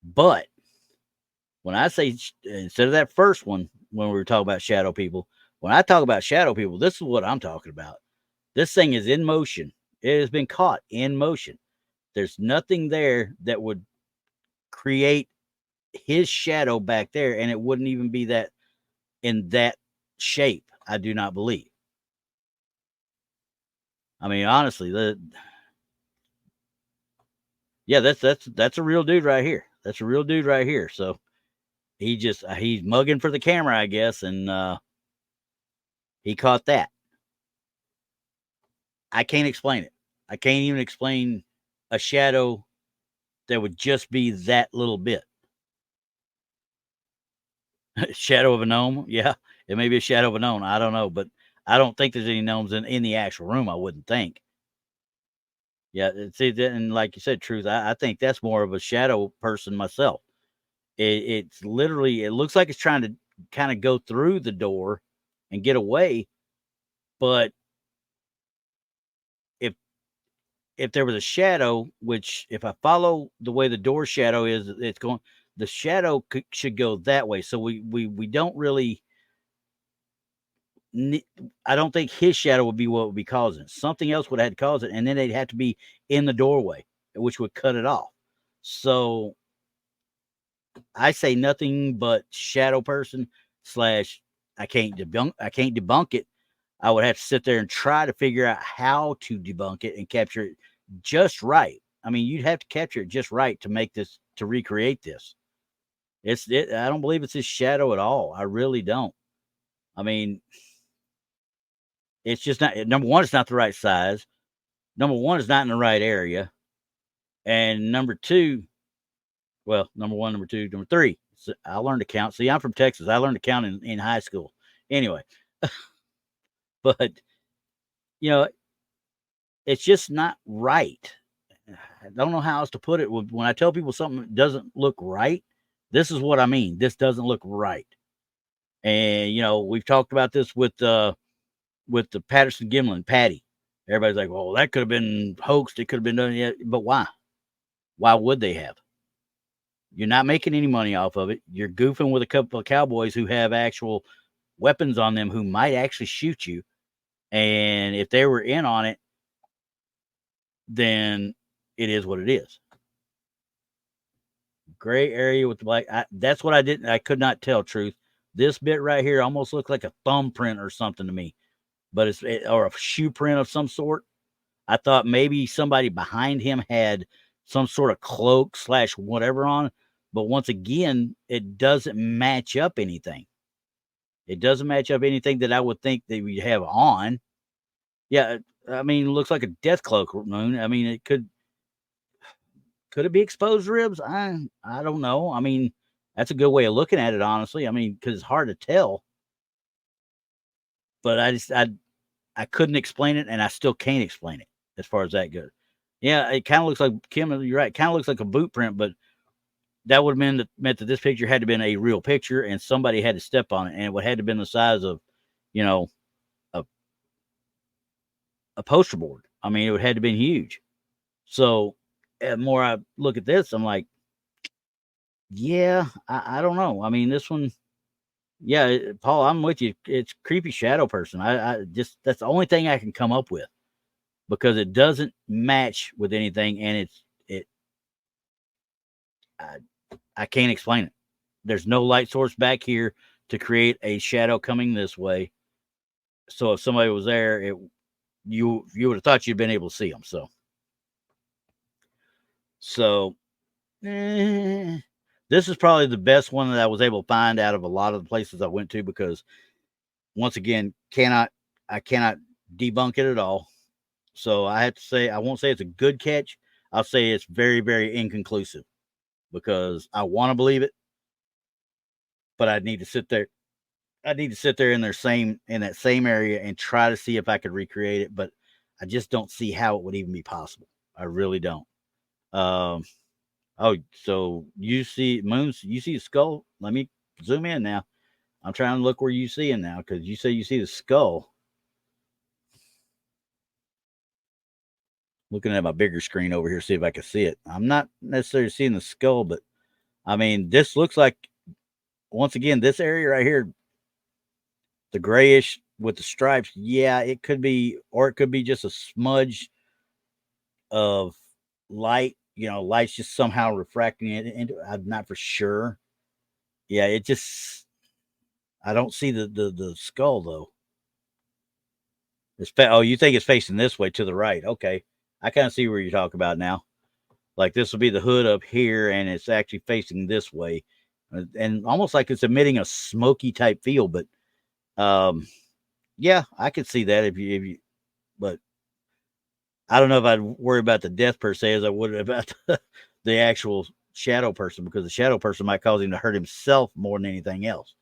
But when I say, instead of that first one, when we were talking about shadow people, when I talk about shadow people, this is what I'm talking about. This thing is in motion. It has been caught in motion. There's nothing there that would create his shadow back there, and it wouldn't even be that in that shape. I do not believe. Honestly, that's a real dude right here. That's a real dude right here. So he's mugging for the camera, I guess, and He caught that. I can't explain it. I can't even explain a shadow that would just be that little bit. Shadow of a gnome? Yeah, it may be a shadow of a gnome. I don't know, but I don't think there's any gnomes in the actual room. I wouldn't think. Yeah, see, and like you said, truth. I think that's more of a shadow person myself. It's literally, it looks like it's trying to kind of go through the door and get away, but if if there was a shadow, which if I follow the way the door shadow is, it's going. The shadow should go that way. So we don't really. I don't think his shadow would be what would be causing it. Something else would have to cause it, and then they'd have to be in the doorway, which would cut it off. So I say nothing but shadow person slash. I can't debunk it. I would have to sit there and try to figure out how to debunk it and capture it just right. I mean, you'd have to capture it just right to make this, to recreate this. I don't believe it's his shadow at all. I really don't. I mean, it's just not, number one, it's not the right size. Number one, it's not in the right area. And number two, well, number one, number two, number three, so I learned to count. See, I'm from Texas. I learned to count in high school. Anyway, but, you know, it's just not right. I don't know how else to put it. When I tell people something doesn't look right, this is what I mean. This doesn't look right. And, you know, we've talked about this with the Patterson Gimlin, Patty. Everybody's like, well, that could have been hoaxed. It could have been done yet. But why? Why would they have? You're not making any money off of it. You're goofing with a couple of cowboys who have actual weapons on them who might actually shoot you. And if they were in on it, then it is what it is. Gray area with the black. That's what I could not tell, truth. This bit right here almost looks like a thumbprint or something to me, but or a shoe print of some sort. I thought maybe somebody behind him had some sort of cloak / whatever on, but once again, it doesn't match up anything. It doesn't match up anything that I would think that we'd have on. Yeah, I mean, it looks like a death cloak, Moon. I mean, it could it be exposed ribs? I don't know. I mean, that's a good way of looking at it, honestly. I mean, because it's hard to tell. But I couldn't explain it, and I still can't explain it as far as that goes. Yeah, it kind of looks like, Kim, you're right. Kind of looks like a boot print, but that would have meant that this picture had to been a real picture, and somebody had to step on it, and it would have to been the size of, you know, a poster board. I mean, it would have to been huge. So, the more I look at this, I'm like, yeah, I don't know. I mean, this one, yeah, Paul, I'm with you. It's creepy shadow person. I just, that's the only thing I can come up with, because it doesn't match with anything, and I can't explain it. There's no light source back here to create a shadow coming this way. So if somebody was there, you would have thought you'd been able to see them. So this is probably the best one that I was able to find out of a lot of the places I went to, because once again, I cannot debunk it at all. So I have to say, I won't say it's a good catch. I'll say it's very, very inconclusive, because I want to believe it, but I need to sit there. I need to sit there in that same area and try to see if I could recreate it, but I just don't see how it would even be possible. I really don't. Um, oh, so you see Moons, you see the skull? Let me zoom in now. I'm trying to look where you see it now, because you say you see the skull. Looking at my bigger screen over here, see if I can see it. I'm not necessarily seeing the skull, but I mean, this looks like, once again, this area right here, the grayish with the stripes. Yeah, it could be, or it could be just a smudge of light. You know, light's just somehow refracting it into. I'm not for sure. Yeah, it just. I don't see the skull though. Oh, you think it's facing this way to the right? Okay, I kind of see where you're talking about now. Like, this will be the hood up here, and it's actually facing this way, and almost like it's emitting a smoky type feel. But Yeah, I could see that but I don't know if I'd worry about the death per se as I would about the actual shadow person, because the shadow person might cause him to hurt himself more than anything else.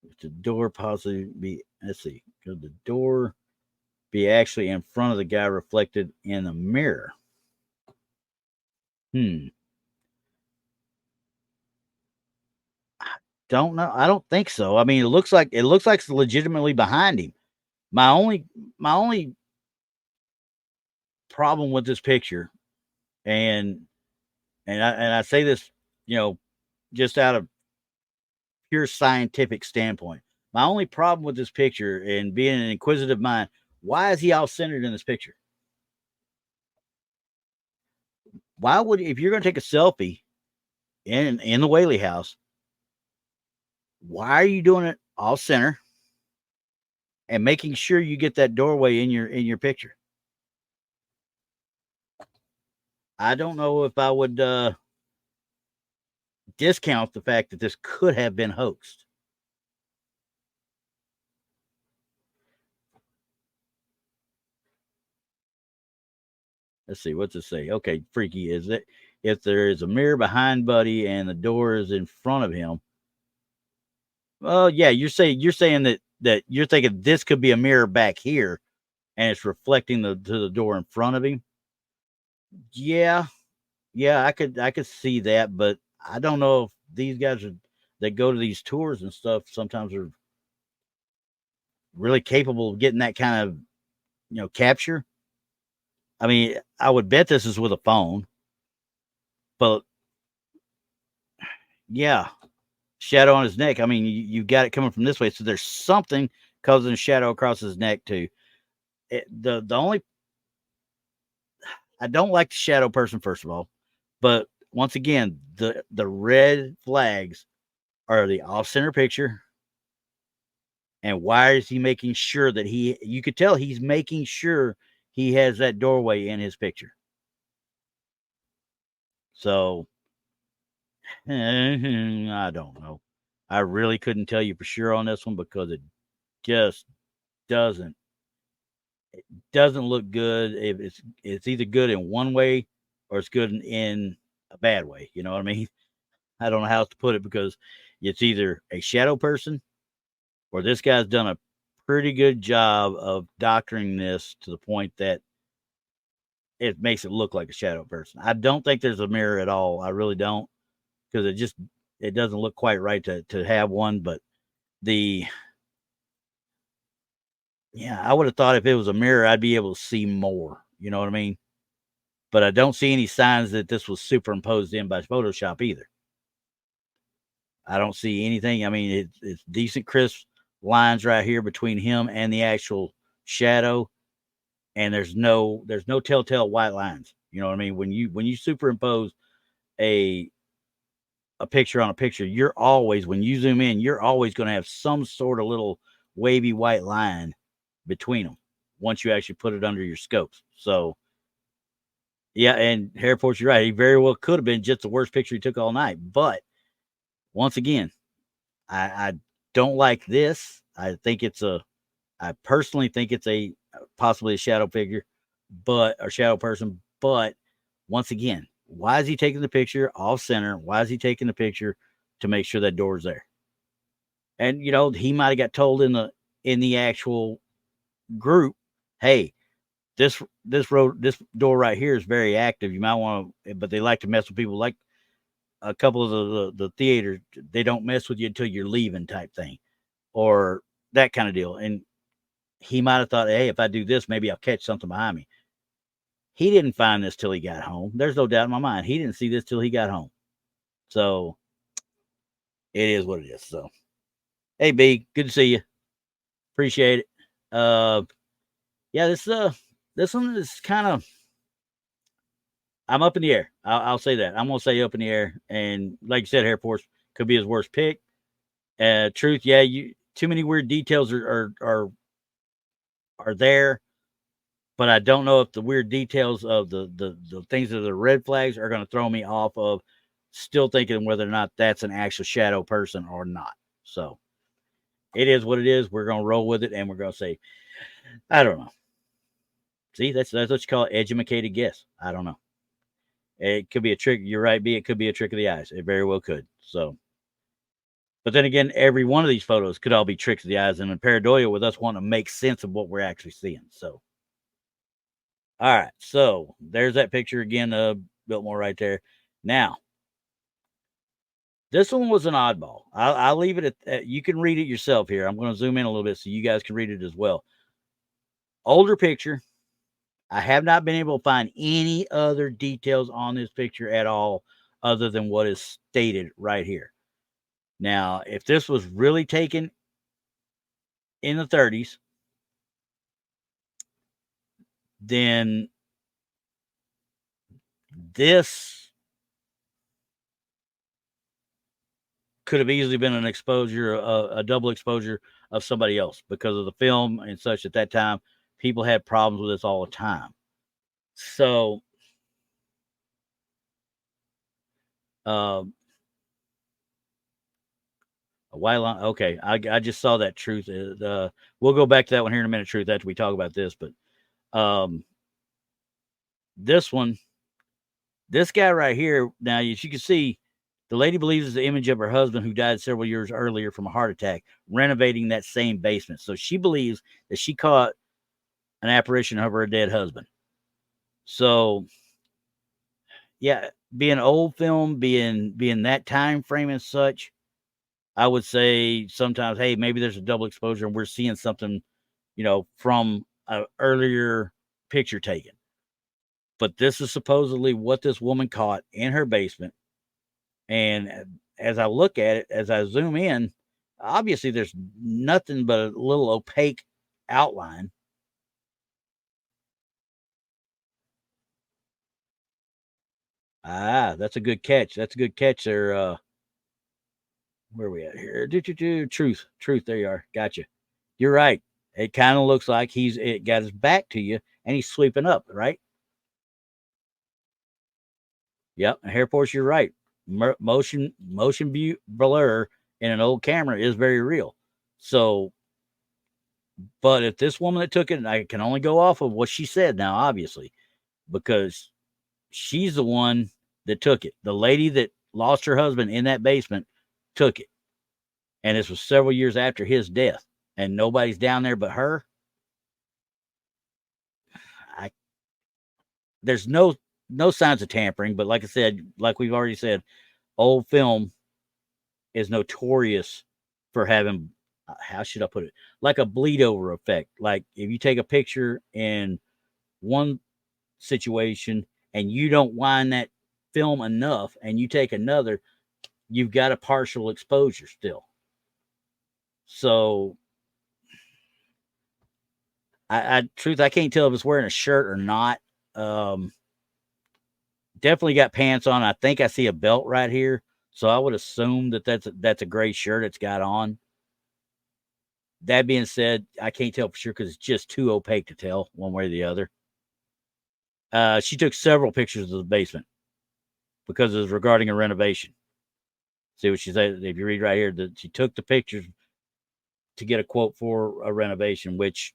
If the door possibly be, let's see, could the door be actually in front of the guy reflected in a mirror? Hmm. Don't know. I don't think so. I mean, it looks like it's legitimately behind him. My only my only problem with this picture, and and I say this, you know, just out of pure scientific standpoint. My only problem with this picture and being an inquisitive mind, why is he all centered in this picture? Why would, if you're going to take a selfie in the Whaley House, why are you doing it all center and making sure you get that doorway in your picture? I don't know if I would discount the fact that this could have been hoaxed. Let's see, what's it say? Okay, freaky is it if there is a mirror behind Buddy and the door is in front of him. Well, yeah, you're saying that you're thinking this could be a mirror back here and it's reflecting to the door in front of him. Yeah, yeah, I could see that, but I don't know if these guys that go to these tours and stuff sometimes are really capable of getting that kind of, capture. I mean, I would bet this is with a phone, but yeah, shadow on his neck. I mean, you got it coming from this way, so there's something causing a shadow across his neck too. The only, I don't like the shadow person, first of all, but once again, the red flags are the off center picture. And why is he making sure that you could tell he's making sure he has that doorway in his picture. So I don't know. I really couldn't tell you for sure on this one because it just doesn't doesn't look good. If it's either good in one way or it's good in a bad way. You know what I mean? I don't know how else to put it, because it's either a shadow person or this guy's done a pretty good job of doctoring this to the point that it makes it look like a shadow person. I don't think there's a mirror at all. I really don't, because it doesn't look quite right to have one. But the yeah, I would have thought if it was a mirror, I'd be able to see more. You know what I mean? But I don't see any signs that this was superimposed in by Photoshop either. I don't see anything. I mean, it's decent, crisp lines right here between him and the actual shadow, and there's no telltale white lines. You know what I mean? When you superimpose a a picture on a picture, you're always, when you zoom in, you're always going to have some sort of little wavy white line between them once you actually put it under your scopes. So yeah, and Harriport's, you're right. He very well could have been just the worst picture he took all night. But once again, I don't like this. I personally think it's a possibly a shadow figure, but or shadow person. But once again, why is he taking the picture off center? Why is he taking the picture to make sure that door's there? And he might have got told in the actual group, hey, this door right here is very active. You might want to, but they like to mess with people, like a couple of the theaters. They don't mess with you until you're leaving, type thing, or that kind of deal. And he might have thought, hey, if I do this, maybe I'll catch something behind me. He didn't find this till he got home. There's no doubt in my mind. He didn't see this till he got home. So it is what it is. So, hey, B, good to see you. Appreciate it. Yeah, this one is kind of, I'm up in the air. I'll say that. I'm gonna say up in the air. And like you said, Airports could be his worst pick. Truth, yeah, you too many weird details are there, but I don't know if the weird details of the things that are the red flags are going to throw me off of still thinking whether or not that's an actual shadow person or not. So it is what it is. We're gonna roll with it, and we're gonna say, I don't know. See, that's what you call educated guess. I don't know. It could be a trick. You're right, B. It could be a trick of the eyes. It very well could. So, but then again, every one of these photos could all be tricks of the eyes, and a pareidolia with us wanting to make sense of what we're actually seeing. So, all right. So there's that picture again of Biltmore right there. Now, this one was an oddball. I'll leave it at you can read it yourself here. I'm going to zoom in a little bit so you guys can read it as well. Older picture. I have not been able to find any other details on this picture at all other than what is stated right here. Now, if this was really taken in the 30s, then this could have easily been an exposure, a double exposure of somebody else because of the film and such. At that time, people had problems with this all the time. So, a while on, okay, I just saw that truth. We'll go back to that one here in a minute, truth, after we talk about this. But this one, this guy right here, now, as you can see, the lady believes it's the image of her husband who died several years earlier from a heart attack, renovating that same basement. So she believes that she caught an apparition of her dead husband. So, yeah, being old film, being that time frame and such, I would say sometimes, hey, maybe there's a double exposure and we're seeing something, from an earlier picture taken. But this is supposedly what this woman caught in her basement. And as I look at it, as I zoom in, obviously there's nothing but a little opaque outline. Ah, that's a good catch. That's a good catch there. Where are we at here? Truth. There you are. Gotcha. You're right. It kind of looks like it got his back to you and he's sweeping up, right? Yep. Hair force, you're right. Motion blur in an old camera is very real. So, but if this woman that took it, and I can only go off of what she said now, obviously, because she's the one that took it. The lady that lost her husband in that basement took it. And this was several years after his death. And nobody's down there but her. There's no signs of tampering, but like I said, like we've already said, old film is notorious for having, how should I put it, like a bleed over effect. Like if you take a picture in one situation and you don't wind that film enough and you take another, you've got a partial exposure still. So I can't tell if it's wearing a shirt or not. Definitely got pants on. I think I see a belt right here. So I would assume that that's a gray shirt it's got on. That being said, I can't tell for sure because it's just too opaque to tell one way or the other. She took several pictures of the basement because it was regarding a renovation. See what she said? If you read right here, that she took the pictures to get a quote for a renovation, which,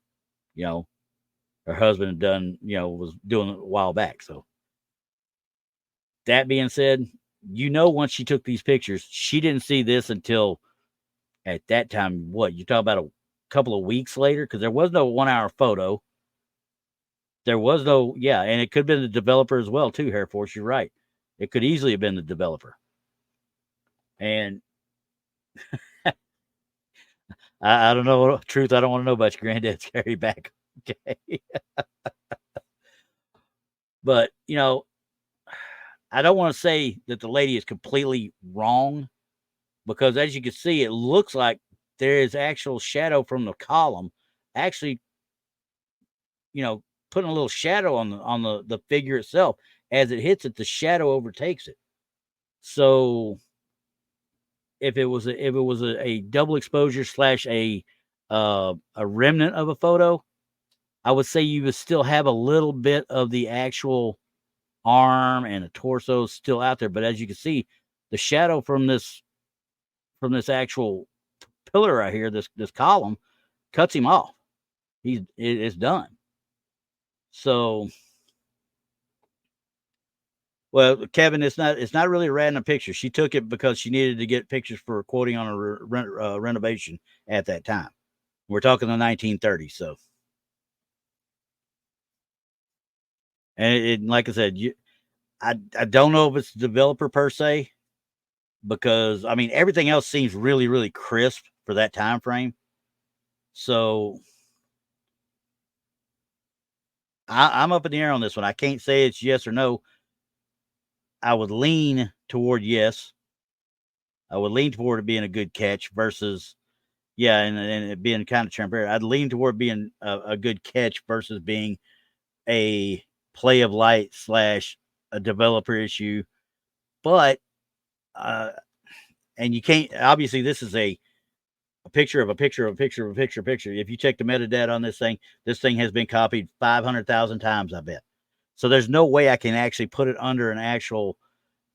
her husband had done, was doing a while back. So that being said, once she took these pictures, she didn't see this until at that time. What you talk about a couple of weeks later? Because there was no 1 hour photo. There was no, and it could have been the developer as well, too, Hair Force. You're right. It could easily have been the developer. And I don't know. Truth, I don't want to know about your granddad's carry back. Okay. But, I don't want to say that the lady is completely wrong because as you can see, it looks like there is actual shadow from the column actually, putting a little shadow on the figure itself. As it hits it, the shadow overtakes it. So if it was a double exposure / a remnant of a photo, I would say you would still have a little bit of the actual arm and the torso still out there. But as you can see, the shadow from this actual pillar right here, this column, cuts him off. It's done. So, well, Kevin, it's not really a random picture. She took it because she needed to get pictures for quoting on a renovation at that time. We're talking the 1930s. So, and like I said, I don't know if it's the developer per se, because I mean everything else seems really, really crisp for that time frame. So I'm up in the air on this one. I can't say it's yes or no. I would lean toward yes. I would lean toward it being a good catch versus and it being kind of transparent. I'd lean toward being a good catch versus being a play of light / a developer issue. But and you can't, obviously this is a picture of a picture of a picture of a picture of a picture. If you check the metadata on this thing has been copied 500,000 times, I bet. So there's no way I can actually put it under an actual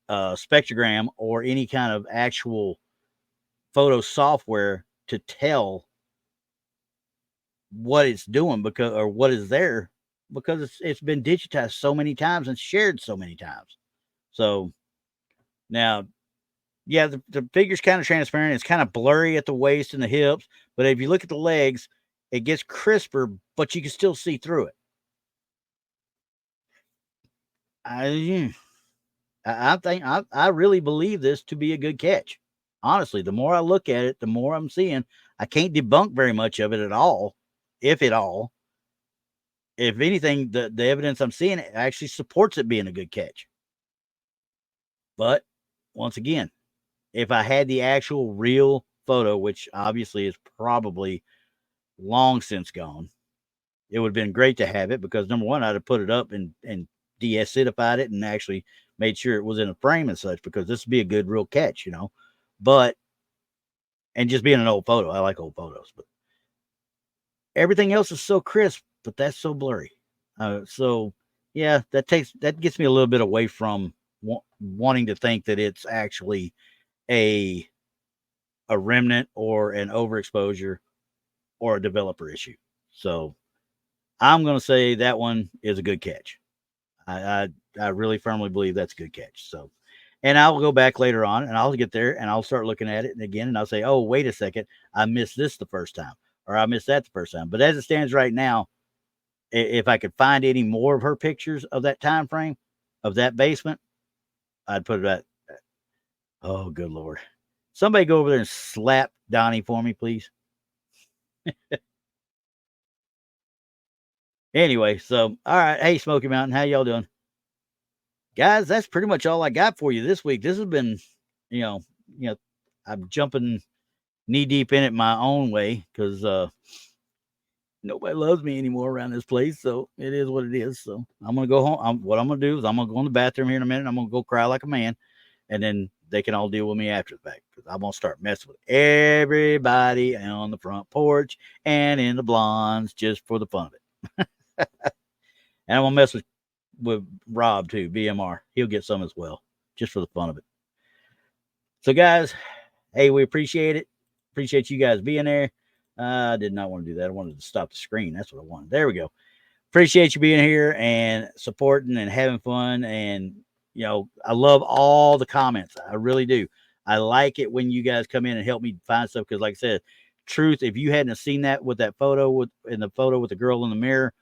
spectrogram or any kind of actual photo software to tell what it's doing or what is there, because it's been digitized so many times and shared so many times. So now, yeah, the figure's kind of transparent. It's kind of blurry at the waist and the hips, but if you look at the legs, it gets crisper, but you can still see through it. I think I really believe this to be a good catch. Honestly, the more I look at it, the more I'm seeing. I can't debunk very much of it at all, if at all. If anything, the evidence I'm seeing actually supports it being a good catch. But once again, if I had the actual real photo, which obviously is probably long since gone, it would have been great to have it, because number one, I'd have put it up and de-acidified it and actually made sure it was in a frame and such, because this would be a good real catch, But and just being an old photo, I like old photos, but everything else is so crisp, but that's so blurry. So yeah, that gets me a little bit away from wanting to think that it's actually a remnant or an overexposure or a developer issue. So I'm going to say that one is a good catch. I really firmly believe that's a good catch. So, and I'll go back later on and I'll get there and I'll start looking at it again and I'll say, oh, wait a second, I missed this the first time, or I missed that the first time. But as it stands right now, if I could find any more of her pictures of that time frame of that basement, I'd put it at, oh, good Lord. Somebody go over there and slap Donnie for me, please. Anyway, so, all right. Hey, Smoky Mountain, how y'all doing? Guys, that's pretty much all I got for you this week. This has been, you know, I'm jumping knee deep in it my own way, because nobody loves me anymore around this place. So it is what it is. So I'm going to go home. What I'm going to do is I'm going to go in the bathroom here in a minute. I'm going to go cry like a man, and then they can all deal with me after the fact, because I'm going to start messing with everybody on the front porch and in the blondes just for the fun of it. And I'm going to mess with Rob too, BMR. He'll get some as well, just for the fun of it. So guys, hey, we appreciate it. Appreciate you guys being there. I did not want to do that. I wanted to stop the screen. That's what I wanted. There we go. Appreciate you being here and supporting and having fun. And, I love all the comments. I really do. I like it when you guys come in and help me find stuff. Because like I said, truth, if you hadn't seen that with that photo in the photo with the girl in the mirror,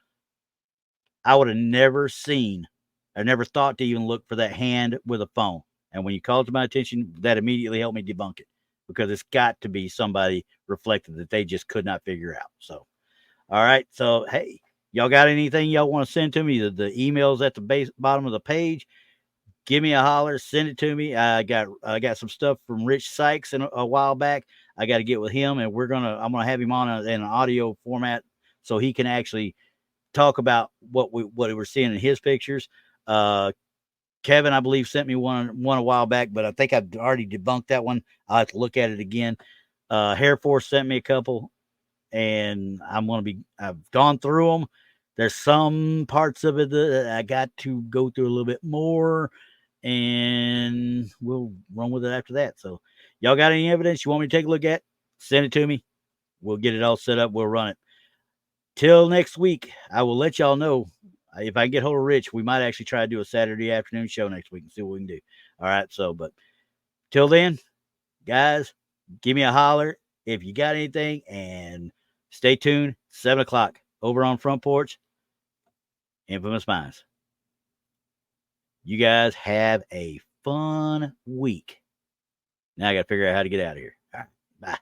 I would have never seen, I never thought to even look for that hand with a phone. And when you called to my attention, that immediately helped me debunk it, because it's got to be somebody reflected that they just could not figure out. So, all right. So, hey, y'all got anything y'all want to send to me? The email's at the bottom of the page. Give me a holler, send it to me. I got some stuff from Rich Sykes a while back. I got to get with him, and I'm gonna have him on in an audio format so he can actually talk about what we were seeing in his pictures. Kevin, I believe, sent me one a while back, but I think I've already debunked that one. I'll have to look at it again. Hair Force sent me a couple, and I've gone through them. There's some parts of it that I got to go through a little bit more, and we'll run with it after that. So y'all got any evidence you want me to take a look at? Send it to me. We'll get it all set up. We'll run it. Till next week, I will let y'all know. If I get hold of Rich, we might actually try to do a Saturday afternoon show next week and see what we can do. All right. So, but till then, guys, give me a holler if you got anything, and stay tuned. 7 o'clock over on Front Porch, Infamous Minds. You guys have a fun week. Now I got to figure out how to get out of here. All right. Bye.